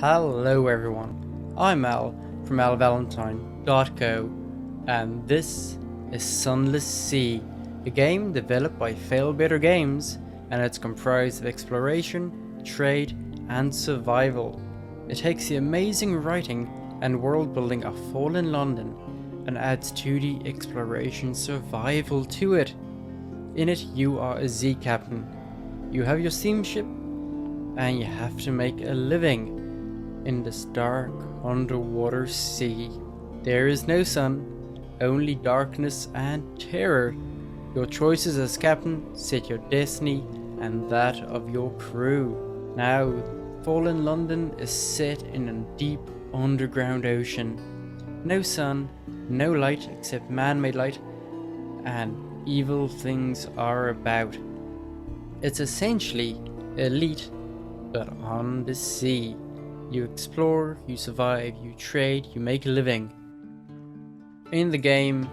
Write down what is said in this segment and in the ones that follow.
Hello everyone, I'm Al from Valentyn.co and this is Sunless Sea, a game developed by Failbetter Games, and it's comprised of exploration, trade and survival. It takes the amazing writing and world building of Fallen London and adds 2D exploration survival to it. In it you are a sea captain, you have your steamship and you have to make a living in this dark underwater sea. There is no sun, only darkness and terror. Your choices as captain set your destiny and that of your crew. Now, Fallen London is set in a deep underground ocean. No sun, no light except man-made light, and evil things are about. It's essentially Elite, but on the sea. You explore, you survive, you trade, you make a living. In the game,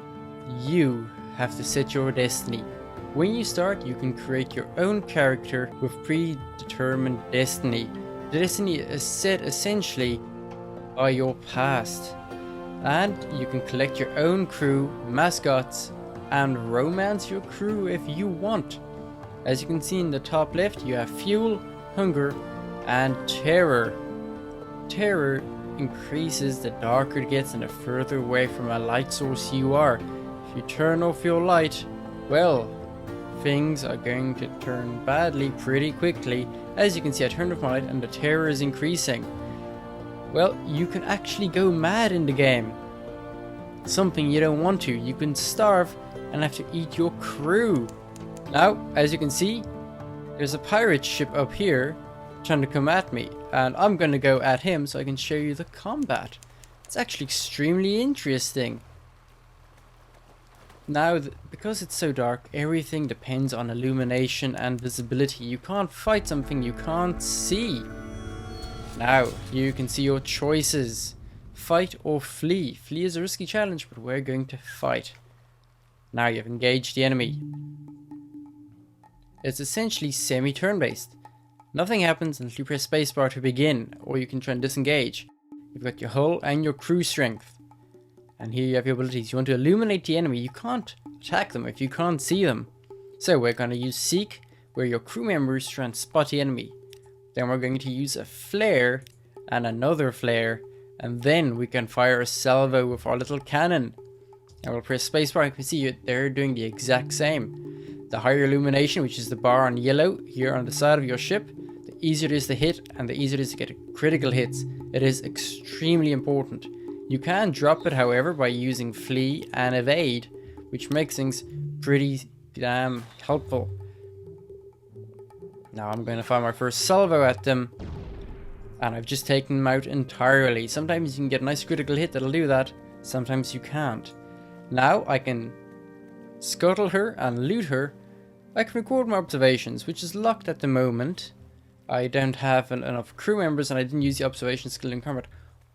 you have to set your destiny. When you start, you can create your own character with predetermined destiny. The destiny is set essentially by your past. And you can collect your own crew, mascots, and romance your crew if you want. As you can see in the top left, you have fuel, hunger, and terror. Terror increases the darker it gets and the further away from a light source you are. If you turn off your light, well, things are going to turn badly pretty quickly. As you can see, I turned off my light and the terror is increasing. Well, you can actually go mad in the game. Something you don't want to. You can starve and have to eat your crew. Now, as you can see, there's a pirate ship up here trying to come at me, and I'm going to go at him so I can show you the combat. It's actually extremely interesting. Now, because it's so dark, everything depends on illumination and visibility. You can't fight something you can't see. Now, you can see your choices. Fight or flee. Flee is a risky challenge, but we're going to fight. Now you've engaged the enemy. It's essentially semi-turn based. Nothing happens until you press spacebar to begin, or you can try and disengage. You've got your hull and your crew strength. And here you have your abilities. You want to illuminate the enemy. You can't attack them if you can't see them. So we're going to use Seek, where your crew members try and spot the enemy. Then we're going to use a flare and another flare, and then we can fire a salvo with our little cannon. And we'll press spacebar. You can see they're doing the exact same. The higher illumination, which is the bar on yellow here on the side of your ship, the easier it is to hit and the easier it is to get critical hits. It is extremely important. You can drop it, however, by using flee and evade, which makes things pretty damn helpful. Now I'm going to fire my first salvo at them, and I've just taken them out entirely. Sometimes you can get a nice critical hit that'll do that, sometimes you can't. Now I can scuttle her and loot her. I can record my observations, which is locked at the moment. I don't have enough crew members and I didn't use the observation skill in combat.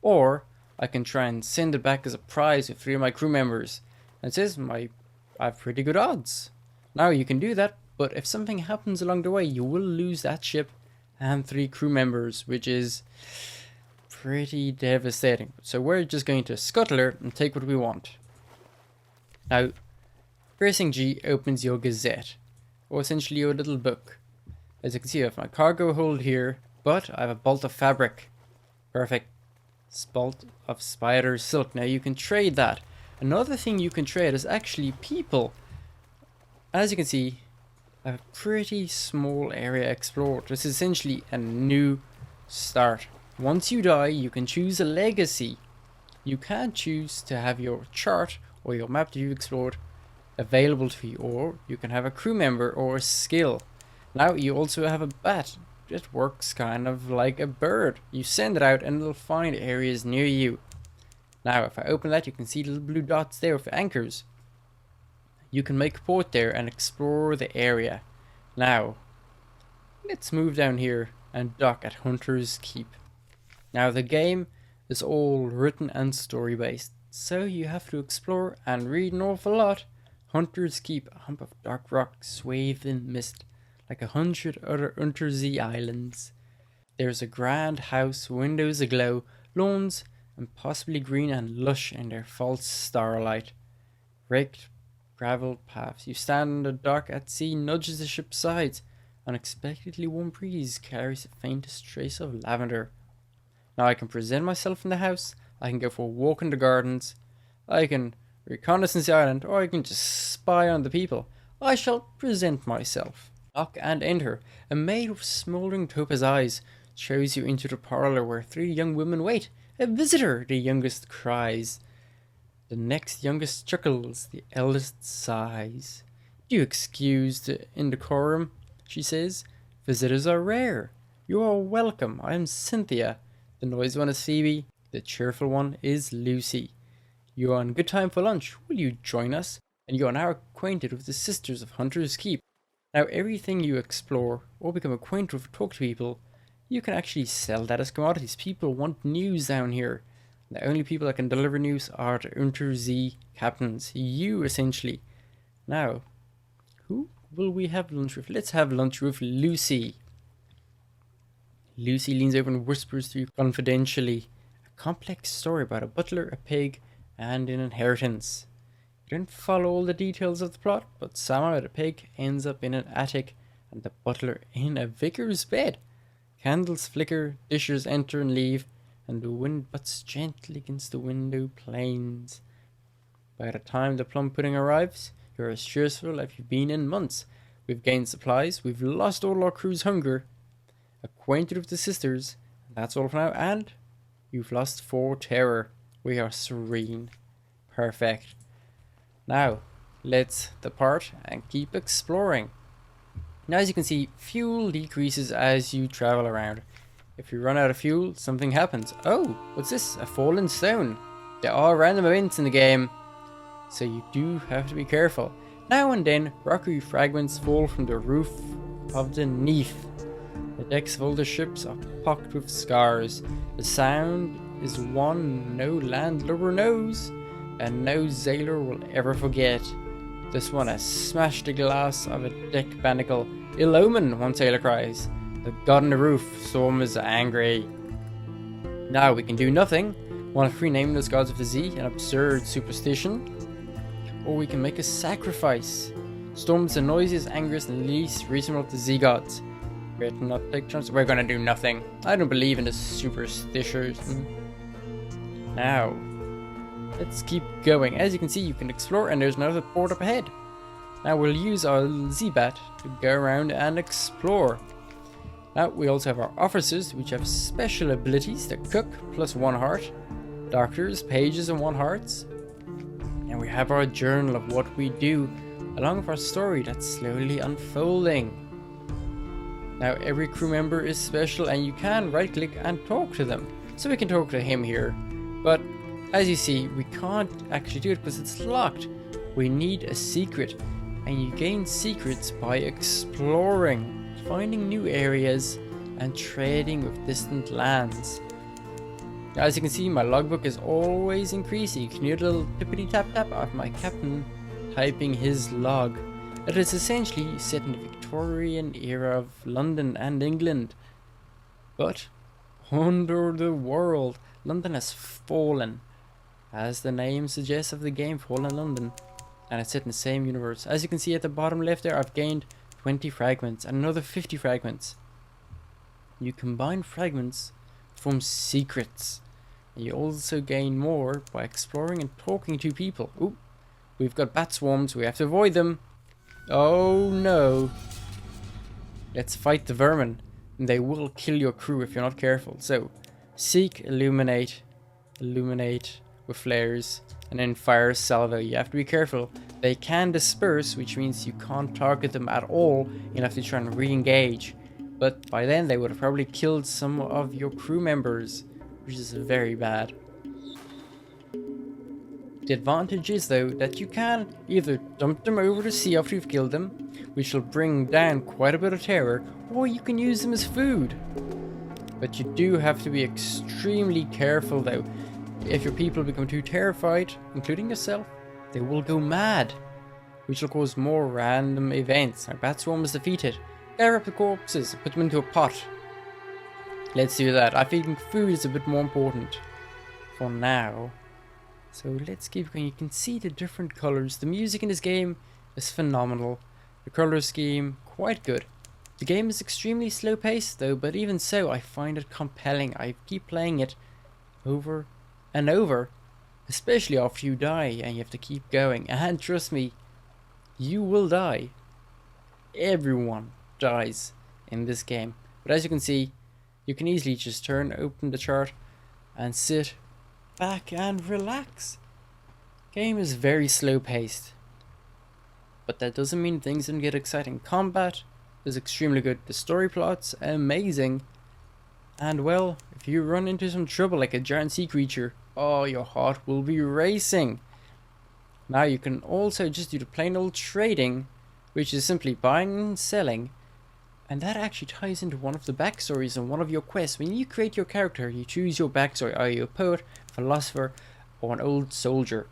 Or I can try and send it back as a prize with 3 of my crew members. And it says I have pretty good odds. Now you can do that, but if something happens along the way, you will lose that ship and 3 crew members, which is pretty devastating. So we're just going to scuttle her and take what we want. Now, pressing G opens your Gazette, or essentially your little book. As you can see, I have my cargo hold here, but I have a bolt of fabric. Perfect. Bolt of spider silk. Now you can trade that. Another thing you can trade is actually people. As you can see, I have a pretty small area explored. This is essentially a new start. Once you die, you can choose a legacy. You can choose to have your chart or your map that you've explored available to you, or you can have a crew member or a skill. Now you also have a bat. It works kind of like a bird. You send it out and it'll find areas near you. Now if I open that, you can see little blue dots there with anchors. You can make a port there and explore the area. Now let's move down here and dock at Hunter's Keep. Now the game is all written and story based, so you have to explore and read an awful lot. Hunter's Keep, a hump of dark rock swathed in mist, like 100 other Untersea islands. There's a grand house, windows aglow, lawns and possibly green and lush in their false starlight. Raked gravel paths. You stand on the dock at sea, nudges the ship's sides. Unexpectedly warm breeze carries the faintest trace of lavender. Now I can present myself in the house, I can go for a walk in the gardens, I can reconnaissance the island, or I can just spy on the people. I shall present myself. Knock and enter. A maid with smouldering topaz eyes shows you into the parlour where 3 young women wait. A visitor, the youngest cries. The next youngest chuckles, the eldest sighs. Do you excuse the indecorum, she says. Visitors are rare. You are welcome. I am Cynthia. The noisy one is Phoebe. The cheerful one is Lucy. You are in good time for lunch. Will you join us? And you are now acquainted with the sisters of Hunter's Keep. Now everything you explore or become acquainted with, talk to people, you can actually sell that as commodities. People want news down here. The only people that can deliver news are the Untersee captains. You, essentially. Now, who will we have lunch with? Let's have lunch with Lucy. Lucy leans over and whispers to you confidentially. A complex story about a butler, a pig, and an inheritance. You don't follow all the details of the plot, but somehow the pig ends up in an attic and the butler in a vicar's bed. Candles flicker, dishers enter and leave, and the wind butts gently against the window panes. By the time the plum pudding arrives, you're as cheerful as you've been in months. We've gained supplies, we've lost all our crew's hunger, acquainted with the sisters, that's all for now, and you've lost 4 terror. We are serene. Perfect. Now, let's depart and keep exploring. Now, as you can see, fuel decreases as you travel around. If you run out of fuel, something happens. Oh, what's this? A fallen stone. There are random events in the game, so you do have to be careful. Now and then, rocky fragments fall from the roof of the Neath. The decks of older ships are pocked with scars. The sound is one no landlubber knows, and no sailor will ever forget. This one has smashed the glass of a deck bannacle. Ill omen, one sailor cries. The god on the roof, Storm is angry. Now we can do nothing. Want to rename those gods of the sea, an absurd superstition? Or we can make a sacrifice. Storm's the noisiest, angriest, and least reasonable of the sea gods. Better not take chances. We're gonna do nothing. I don't believe in the superstitions. Now, let's keep going. As you can see, you can explore, and there's another port up ahead. Now we'll use our Z-Bat to go around and explore. Now we also have our officers, which have special abilities. The cook plus 1 heart, doctors, pages and 1 hearts. And we have our journal of what we do, along with our story that's slowly unfolding. Now every crew member is special, and you can right click and talk to them. So we can talk to him here, but as you see, we can't actually do it because it's locked. We need a secret, and you gain secrets by exploring, finding new areas, and trading with distant lands. Now, as you can see, my logbook is always increasing. You can hear a little tippity tap tap of my captain typing his log. It is essentially set in the Victorian era of London and England. But under the world, London has fallen. As the name suggests of the game, Fallen London. And it's set in the same universe. As you can see at the bottom left there, I've gained 20 fragments and another 50 fragments. You combine fragments from secrets. And you also gain more by exploring and talking to people. Ooh, we've got bat swarms, we have to avoid them. Oh no. Let's fight the vermin. And they will kill your crew if you're not careful. So, seek, illuminate with flares, and then fire salvo. You have to be careful. They can disperse, which means you can't target them at all. You'll have to try and re-engage. But by then they would have probably killed some of your crew members, which is very bad. The advantage is though that you can either dump them over the sea after you've killed them, which will bring down quite a bit of terror, or you can use them as food. But you do have to be extremely careful though. If your people become too terrified, including yourself, they will go mad, which will cause more random events. Our bat swarm is defeated. Gather up the corpses, put them into a pot. Let's do that. I think food is a bit more important for now. So let's keep going. You can see the different colors. The music in this game is phenomenal. The color scheme, quite good. The game is extremely slow paced though, but even so, I find it compelling. I keep playing it over and over, especially after you die and you have to keep going. And trust me, you will die. Everyone dies in this game. But as you can see, you can easily just open the chart and sit back and relax. Game is very slow paced, but that doesn't mean things don't get exciting. Combat is extremely good. The story plot's amazing. And well, if you run into some trouble like a giant sea creature, oh, your heart will be racing. Now you can also just do the plain old trading, which is simply buying and selling. And that actually ties into one of the backstories in one of your quests. When you create your character, you choose your backstory. Are you a poet, philosopher, or an old soldier?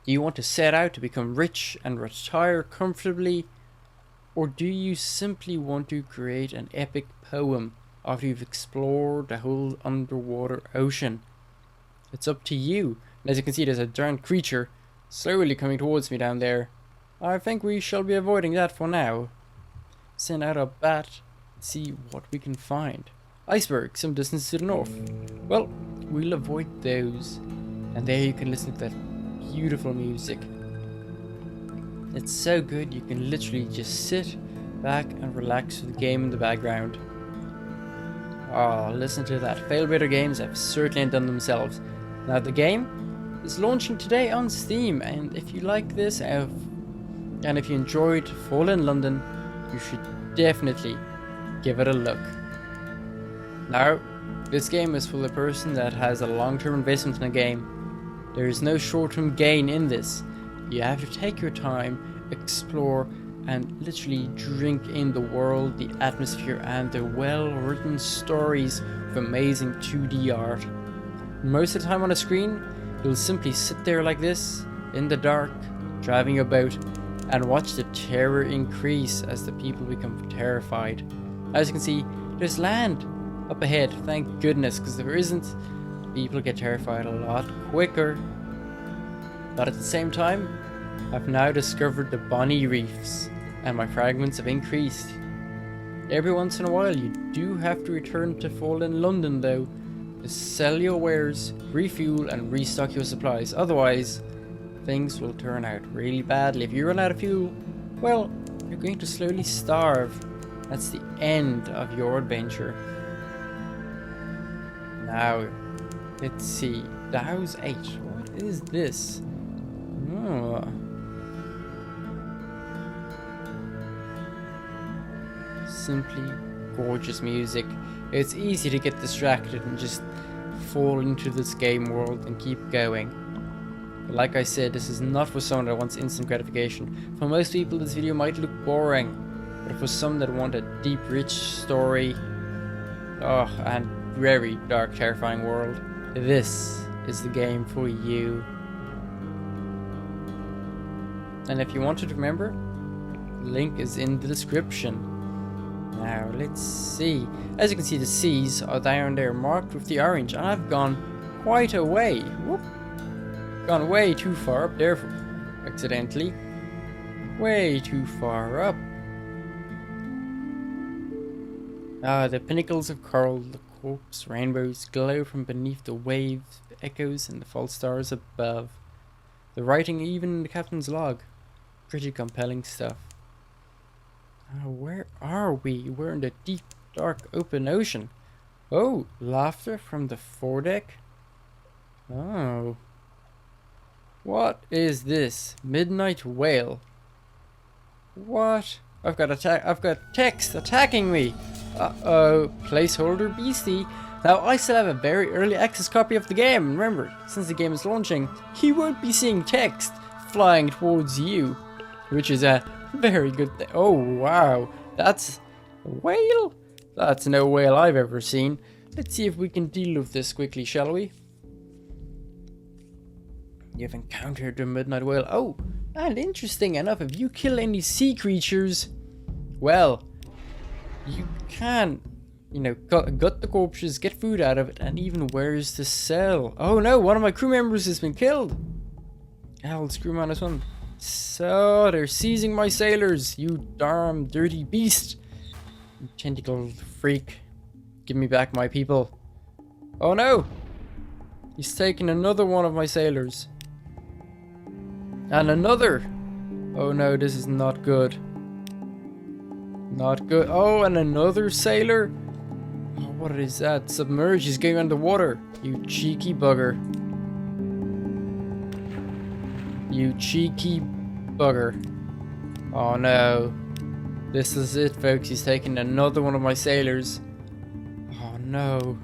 Do you want to set out to become rich and retire comfortably? Or do you simply want to create an epic poem after you've explored the whole underwater ocean? It's up to you. And as you can see, there's a giant creature slowly coming towards me down there. I think we shall be avoiding that for now. Send out a bat and see what we can find. Iceberg, some distance to the north. Well, we'll avoid those. And there you can listen to that beautiful music. It's so good, you can literally just sit back and relax with the game in the background. Oh, listen to that. Failbetter Games have certainly done themselves. Now the game is launching today on Steam, and if you like this, and if you enjoyed Fall in London, you should definitely give it a look. Now, this game is for the person that has a long-term investment in a game. There is no short-term gain in this. You have to take your time, explore, and literally drink in the world, the atmosphere, and the well-written stories of amazing 2D art. Most of the time on a screen, you'll simply sit there like this, in the dark, driving your boat, and watch the terror increase as the people become terrified. As you can see, there's land up ahead, thank goodness, because if there isn't, people get terrified a lot quicker. But at the same time, I've now discovered the Bonnie Reefs, and my fragments have increased. Every once in a while you do have to return to Fall in London though, to sell your wares, refuel and restock your supplies, otherwise things will turn out really badly. If you run out of fuel, well, you're going to slowly starve. That's the end of your adventure. Now, let's see, Dow's 8, what is this? Oh. Simply gorgeous music. It's easy to get distracted and just fall into this game world and keep going. But like I said, this is not for someone that wants instant gratification. For most people this video might look boring, but for some that want a deep, rich story, and very dark, terrifying world, this is the game for you. And if you wanted to remember, the link is in the description. Now, let's see. As you can see, the seas are down there marked with the orange, and I've gone quite a way. Whoop. Gone way too far up there accidentally. Way too far up. The pinnacles of coral, the corpse rainbows glow from beneath the waves, the echoes and the false stars above. The writing even in the captain's log. Pretty compelling stuff. Where are we? We're in the deep, dark, open ocean. Oh, laughter from the foredeck? Oh. What is this? Midnight whale. What? I've got text attacking me. Uh-oh. Placeholder beastie. Now, I still have a very early access copy of the game. Remember, since the game is launching, you won't be seeing text flying towards you, which is a very good thing. Oh, wow. That's a whale? That's no whale I've ever seen. Let's see if we can deal with this quickly, shall we? You've encountered the midnight whale. Oh, and interesting enough, if you kill any sea creatures, well, you can you know, gut the corpses, get food out of it, and even where's the cell? Oh no, one of my crew members has been killed. Hell, screw -1. So, they're seizing my sailors, you darn dirty beast. You tentacle freak. Give me back my people. Oh no! He's taken another one of my sailors. And another! Oh no, this is not good. Not good. Oh, and another sailor? Oh, what is that? Submerged, he's going underwater. You cheeky bugger. You cheeky bugger. Oh no. This is it, folks. He's taking another one of my sailors. Oh no.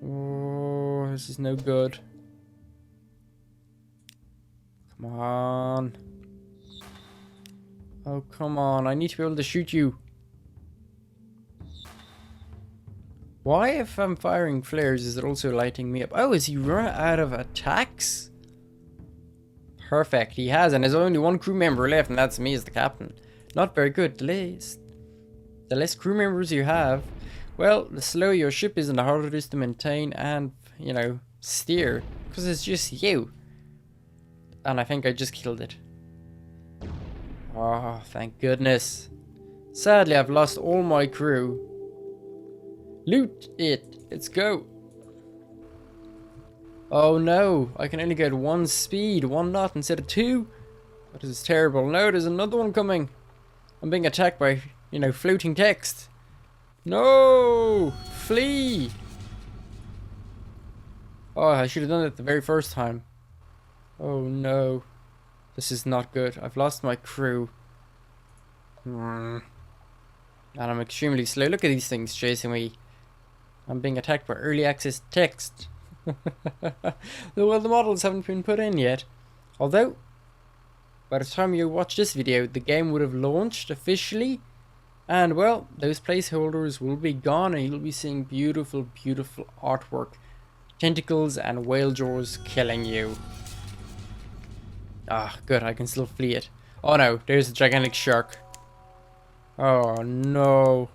Oh, this is no good. Come on. Oh, come on. I need to be able to shoot you. Why, if I'm firing flares, is it also lighting me up? Oh, is he run out of attacks? Perfect, he has, and there's only one crew member left, and that's me as the captain. Not very good. The less crew members you have, well, the slower your ship is and the harder it is to maintain and, you know, steer. Because it's just you. And I think I just killed it. Oh, thank goodness. Sadly, I've lost all my crew. Loot it. Let's go. Oh no, I can only go at 1 speed, 1 knot instead of 2. That is terrible. No, there's another one coming. I'm being attacked by, you know, floating text. No! Flee! Oh, I should have done it the very first time. Oh no. This is not good. I've lost my crew. And I'm extremely slow. Look at these things chasing me. I'm being attacked by early access text. Well, the models haven't been put in yet. Although, by the time you watch this video, the game would have launched officially. And, well, those placeholders will be gone and you'll be seeing beautiful, beautiful artwork. Tentacles and whale jaws killing you. Ah, good, I can still flee it. Oh no, there's a gigantic shark. Oh no.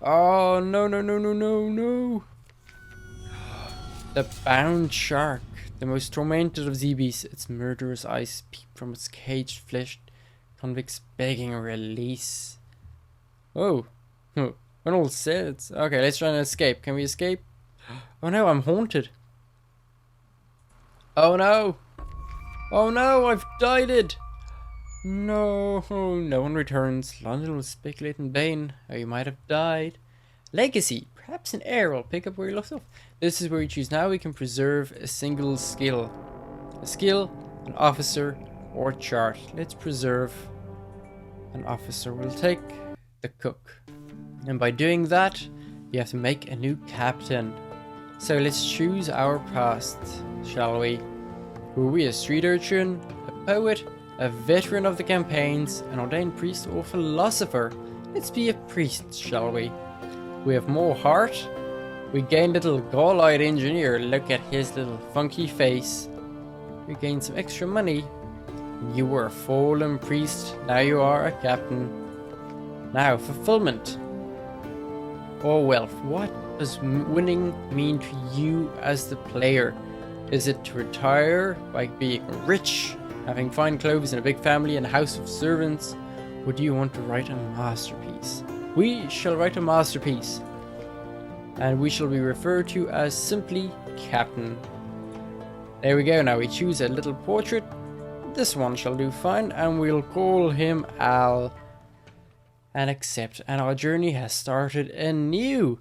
Oh no, no, no, no, no, no. The bound shark, the most tormented of sea beasts. Its murderous eyes peep from its caged flesh. Convicts begging release. Oh. When all said, okay, let's try and escape. Can we escape? Oh no, I'm haunted. Oh no. Oh no, I've died it. No, no one returns. London will speculate in vain. How you might have died. Legacy. Perhaps an heir will pick up where you left off. This is where you choose. Now we can preserve a single skill. A skill, an officer, or chart. Let's preserve an officer. We'll take the cook. And by doing that, you have to make a new captain. So let's choose our past, shall we? Were we a street urchin, a poet, a veteran of the campaigns, an ordained priest, or philosopher? Let's be a priest, shall we? We have more heart. We gain little gall-eyed engineer. Look at his little funky face. We gain some extra money. You were a fallen priest. Now you are a captain. Now, fulfillment. Or wealth. What does winning mean to you as the player? Is it to retire by being rich, having fine clothes and a big family and a house of servants? Or do you want to write a masterpiece? We shall write a masterpiece. And we shall be referred to as simply Captain. There we go. Now we choose a little portrait. This one shall do fine. And we'll call him Al. And accept. And our journey has started anew.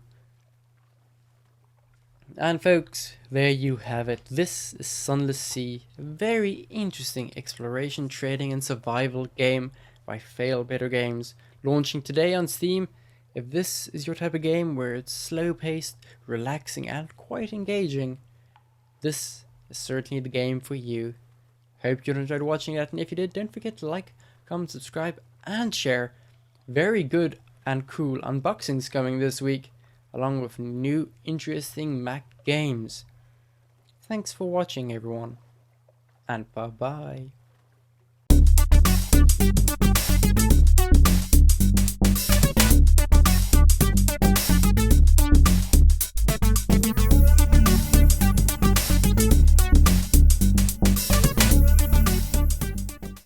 And folks, there you have it. This is Sunless Sea, a very interesting exploration, trading and survival game by FirePro Games, launching today on Steam. If this is your type of game where it's slow paced, relaxing and quite engaging, this is certainly the game for you. Hope you enjoyed watching that, and if you did, don't forget to like, comment, subscribe and share. Very good and cool unboxings coming this week, along with new interesting Mac games. Thanks for watching everyone, and bye bye.